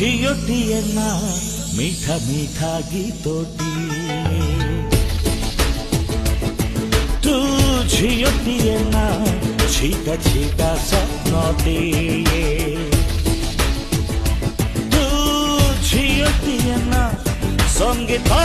ଝିଅଟିଏ ନା ମିଠା ମିଠା ଗୀତଟିଏ ତୁ ଝିଅଟିଏ ନା ଛିଟା ଛିଟା ସ୍ୱପ୍ନଟିଏ ତୁ ଝିଅଟିଏ ନା ସଙ୍ଗୀତ